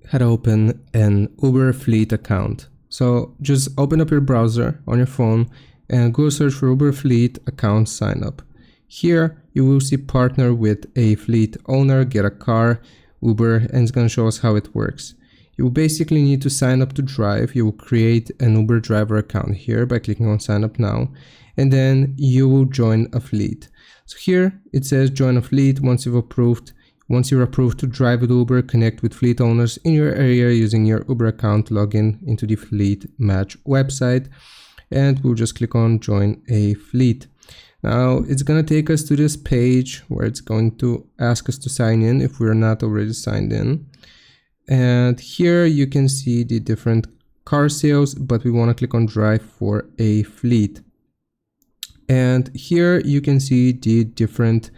how to open an Uber Fleet account. So just open up your browser on your phone and go search for Uber Fleet account sign up. Here you will see partner with a fleet owner, get a car, Uber, and it's going to show us how it works. You will basically need to sign up to drive. You will create an Uber driver account here by clicking on sign up now, and then you will join a fleet. So here it says join a fleet. Once you're approved to drive with Uber, connect with fleet owners in your area using your Uber account, log in into the Fleet Match website, and we'll just click on join a fleet. Now it's going to take us to this page where it's going to ask us to sign in if we're not already signed in. And here you can see the different car sales, but we want to click on drive for a fleet. And here you can see the different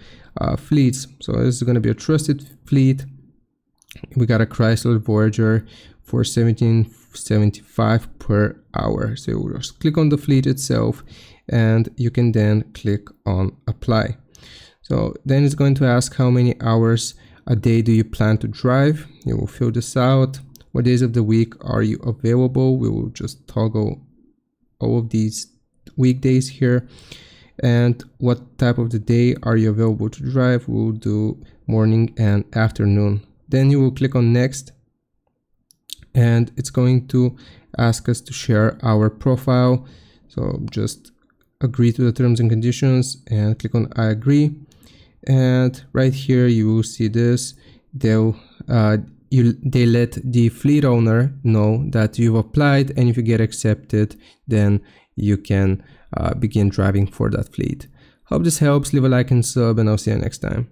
fleets. So this is going to be a trusted fleet. We got a Chrysler Voyager for $17.75 per hour. So we'll just click on the fleet itself, and you can then click on apply. So then it's going to ask how many hours a day do you plan to drive. You will fill this out. What days of the week are you available? We will just toggle all of these weekdays here. And what type of the day are you available to drive? We'll do morning and afternoon. Then you will click on next, and it's going to ask us to share our profile. So just agree to the terms and conditions and click on I agree. And right here you will see this. They let the fleet owner know that you've applied, and if you get accepted, then you can begin driving for that fleet. Hope this helps. Leave a like and sub, and I'll see you next time.